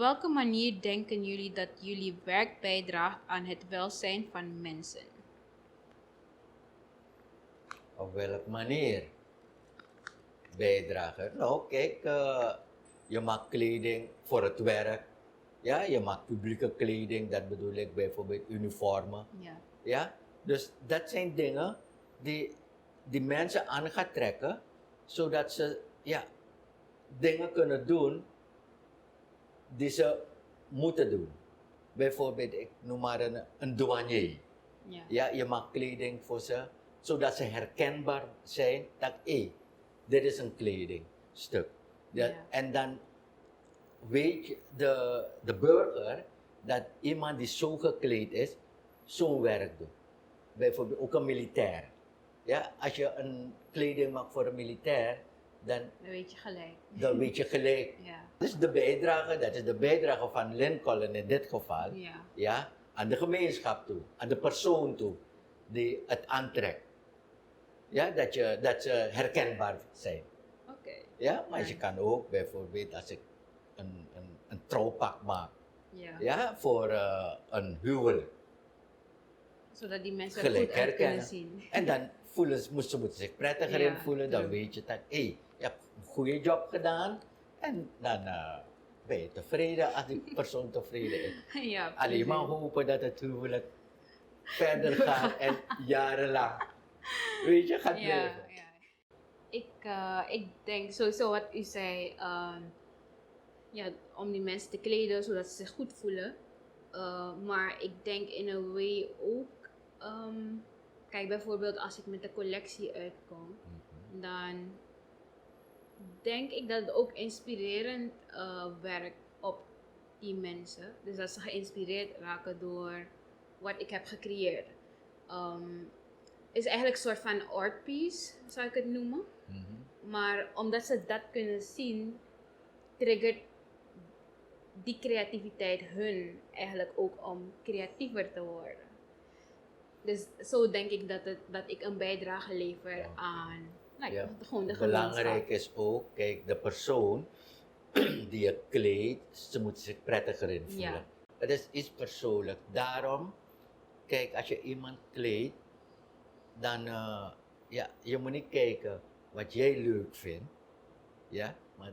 welke manier denken jullie dat jullie werk bijdraagt aan het welzijn van mensen? Op welke manier bijdragen? Nou, kijk, je maakt kleding voor het werk. Ja, je maakt publieke kleding, dat bedoel ik bijvoorbeeld uniformen. Ja. Ja, dus dat zijn dingen die mensen aan gaan trekken, zodat ze dingen kunnen doen die ze moeten doen. Bijvoorbeeld, ik noem maar een douanier. Ja. Ja, je maakt kleding voor ze, zodat ze herkenbaar zijn dat dit is een kledingstuk. Ja. En dan weet de burger dat iemand die zo gekleed is, zo'n werk doet. Bijvoorbeeld ook een militair. Ja, als je een kleding maakt voor een militair, dan weet je gelijk. Dan weet je gelijk. Ja. Dus dat is de bijdrage van Lincoln in dit geval. Ja. Ja, aan de gemeenschap toe, aan de persoon toe, die het aantrekt. Ja, dat ze herkenbaar zijn. Oké. Ja, maar je kan ook bijvoorbeeld als ik een trouwpak maak, Ja. voor een huwelijk. Zodat die mensen Gelijk goed uit kunnen herkennen. zien. En dan ze moeten zich prettiger in voelen, dan weet je dat, je hebt een goede job gedaan en dan ben je tevreden als die persoon tevreden is. Ja, Alleen maar hopen dat het huwelijk verder gaat en jarenlang, weet je, gaat blijven. Ja. Ik denk sowieso wat u zei, om die mensen te kleden zodat ze zich goed voelen. Maar ik denk in een way ook, kijk bijvoorbeeld als ik met een collectie uitkom, dan denk ik dat het ook inspirerend werkt op die mensen. Dus dat ze geïnspireerd raken door wat ik heb gecreëerd. Is eigenlijk een soort van art piece, zou ik het noemen. Maar omdat ze dat kunnen zien, triggert die creativiteit hun eigenlijk ook om creatiever te worden. Dus zo denk ik dat ik een bijdrage lever aan gewoon de gemeenschap. Belangrijk is ook, kijk, de persoon die je kleedt, ze moet zich prettiger in voelen. Ja. Het is iets persoonlijk. Daarom, kijk, als je iemand kleedt, dan, je moet niet kijken wat jij leuk vindt, ja, maar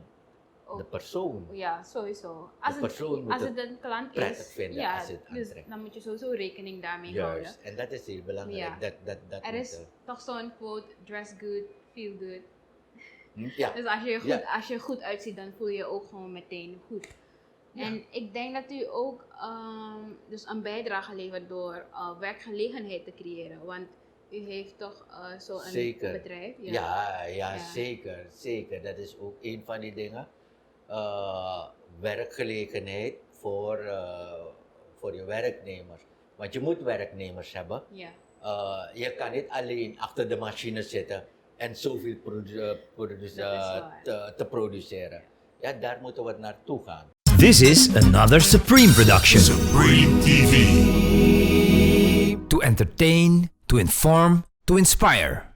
de persoon. Ja, sowieso. Als het een klant prettig is, vinden als het dus aantrekt. dan moet je sowieso rekening daarmee houden. Juist, en dat is heel belangrijk. Ja. Dat Er is toch zo'n quote, dress good, feel good. Ja. Dus als je goed uitziet, dan voel je je ook gewoon meteen goed. Ja. En ik denk dat u ook dus een bijdrage levert door werkgelegenheid te creëren. Want u heeft toch zo'n bedrijf? Ja, zeker. Dat is ook een van die dingen. Werkgelegenheid voor je werknemers. Want je moet werknemers hebben. Ja. Je kan niet alleen achter de machine zitten en zoveel te produceren. Ja, daar moeten we naartoe gaan. This is another Supreme production. Supreme TV. To entertain, to inform, to inspire.